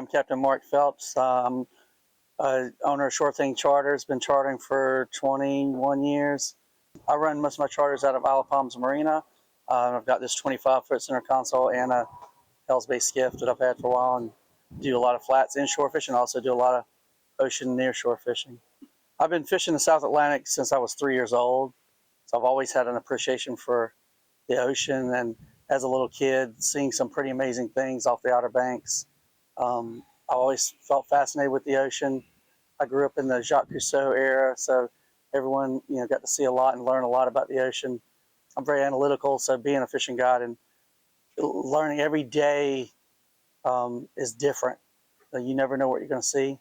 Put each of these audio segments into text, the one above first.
I'm Captain Mark Phelps. I'm owner of Shore Thing Charters, been chartering for 21 years. I run most of my charters out of Isle of Palms Marina. I've got this 25-foot center console and a Hells Bay skiff that I've had for a while, and do a lot of flats inshore fishing, also do a lot of ocean nearshore fishing. I've been fishing the South Atlantic since I was 3 years old, so I've always had an appreciation for the ocean, and as a little kid, seeing some pretty amazing things off the Outer Banks. I always felt fascinated with the ocean. I grew up in the Jacques Cousteau era, so everyone got to see a lot and learn a lot about the ocean. I'm very analytical, so being a fishing guide and learning every day is different. You never know what you're going to see.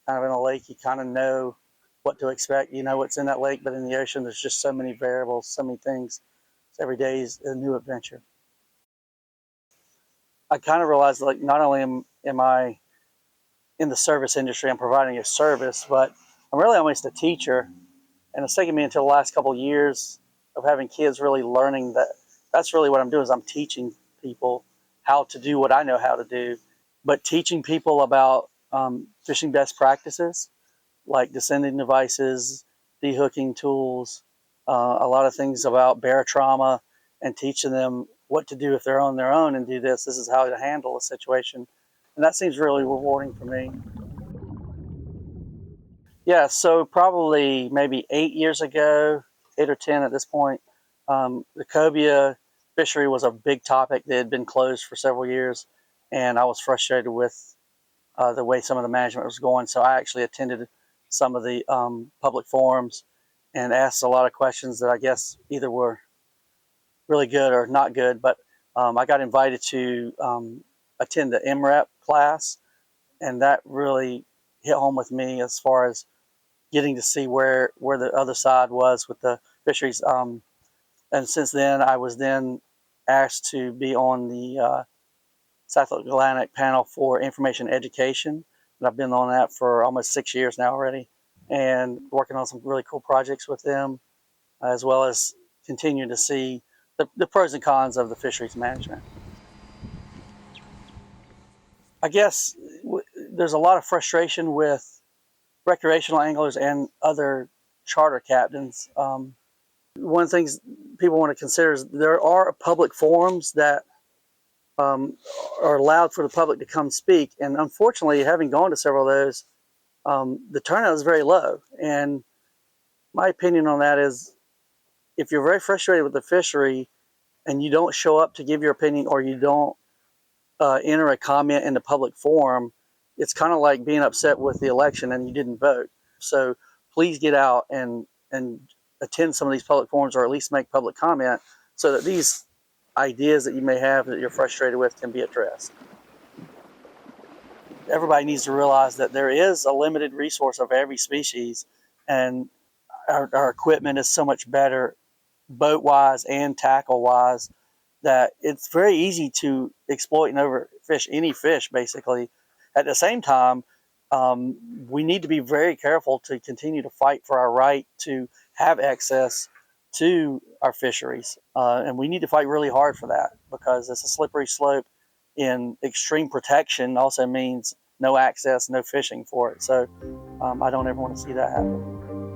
Kind of in a lake, you kind of know what to expect. You know what's in that lake, but in the ocean, there's just so many variables, so many things. So every day is a new adventure. I kind of realized, like, not only am I in the service industry, I'm providing a service, but I'm really almost a teacher. And it's taken me until the last couple of years of having kids really learning that that's really what I'm doing, is I'm teaching people how to do what I know how to do, but teaching people about fishing best practices, like descending devices, dehooking tools, a lot of things about bear trauma, and teaching them what to do if they're on their own and do this. This is how to handle a situation. And that seems really rewarding for me. Yeah, so probably maybe 8 years ago, 8 or 10 at this point, the cobia fishery was a big topic that had been closed for several years, and I was frustrated with the way some of the management was going. So I actually attended some of the public forums and asked a lot of questions that I guess either were really good or not good, but I got invited to attend the MREP class, and that really hit home with me as far as getting to see where the other side was with the fisheries. And since then, I was then asked to be on the South Atlantic panel for information education, and I've been on that for almost 6 years now already, and working on some really cool projects with them, as well as continuing to see the pros and cons of the fisheries management. I guess there's a lot of frustration with recreational anglers and other charter captains. One of the things people want to consider is there are public forums that are allowed for the public to come speak. And unfortunately, having gone to several of those, the turnout is very low. And my opinion on that is, if you're very frustrated with the fishery and you don't show up to give your opinion, or you don't enter a comment in the public forum, it's kind of like being upset with the election and you didn't vote. So please get out and attend some of these public forums, or at least make public comment, so that these ideas that you may have that you're frustrated with can be addressed. Everybody needs to realize that there is a limited resource of every species, and our equipment is so much better boat-wise and tackle-wise that it's very easy to exploit and overfish any fish, basically. At the same time, we need to be very careful to continue to fight for our right to have access to our fisheries. And we need to fight really hard for that, because it's a slippery slope. In extreme protection also means no access, no fishing for it. So I don't ever want to see that happen.